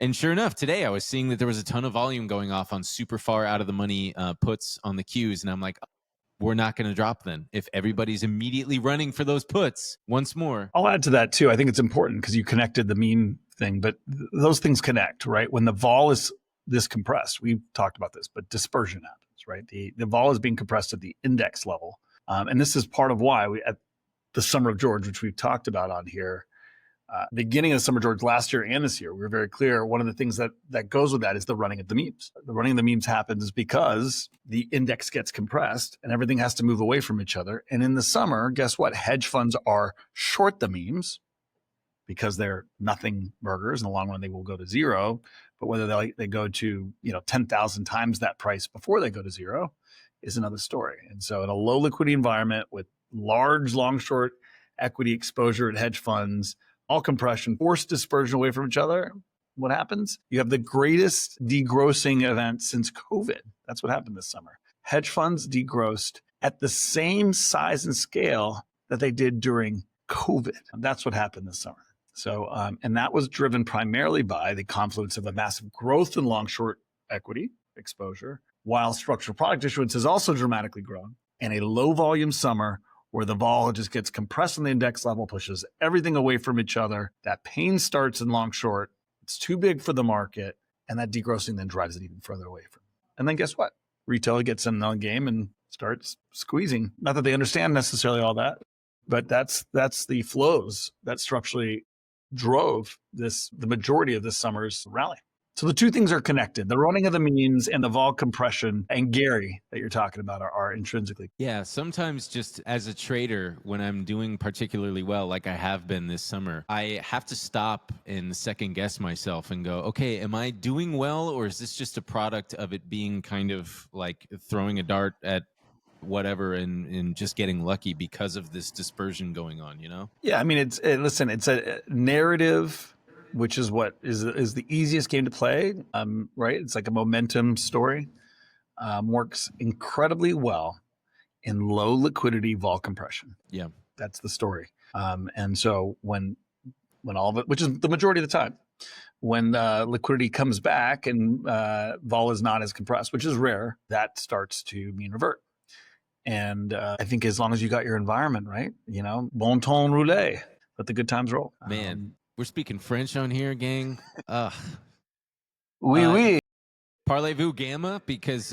And sure enough, today I was seeing that there was a ton of volume going off on super far out of the money puts on the Qs. And I'm like, we're not going to drop then. If everybody's immediately running for those puts once more. I'll add to that too. I think it's important because you connected the mean thing, but those things connect, right? When the vol is this compressed, we've talked about this, but dispersion happens, right? The vol is being compressed at the index level. And this is part of why we, at the Summer of George, which we've talked about on here, beginning of the Summer of George last year and this year, we were very clear. One of the things that goes with that is the running of the memes. The running of the memes happens because the index gets compressed and everything has to move away from each other. And in the summer, guess what? Hedge funds are short the memes because they're nothing burgers. In the long run, they will go to zero. But whether they go to 10,000 times that price before they go to zero is another story. And so in a low liquidity environment with large long short equity exposure at hedge funds, all compression, forced dispersion away from each other, what happens? You have the greatest degrossing event since COVID. That's what happened this summer. Hedge funds degrossed at the same size and scale that they did during COVID. That's what happened this summer. So, and that was driven primarily by the confluence of a massive growth in long short equity exposure, while structural product issuance has also dramatically grown, and a low volume summer where the vol just gets compressed on the index level, pushes everything away from each other. That pain starts in long short. It's too big for the market. And that degrossing then drives it even further away from it. And then guess what? Retail gets in the game and starts squeezing. Not that they understand necessarily all that, but that's the flows that structurally drove the majority of this summer's rally. So the two things are connected. The running of the memes and the vol compression and Gary that you're talking about are intrinsically. Yeah, sometimes just as a trader, when I'm doing particularly well, like I have been this summer, I have to stop and second guess myself and go, okay, am I doing well, or is this just a product of it being kind of like throwing a dart at whatever and just getting lucky because of this dispersion going on, Yeah, I mean, it's a narrative, which is what is the easiest game to play, right? It's like a momentum story. Works incredibly well in low liquidity vol compression. Yeah, that's the story. And so when all of it, which is the majority of the time, when liquidity comes back and vol is not as compressed, which is rare, that starts to mean revert. And I think as long as you got your environment right, bon ton roulé, let the good times roll. Man. We're speaking French on here, gang. Oui. Parlez-vous gamma? Because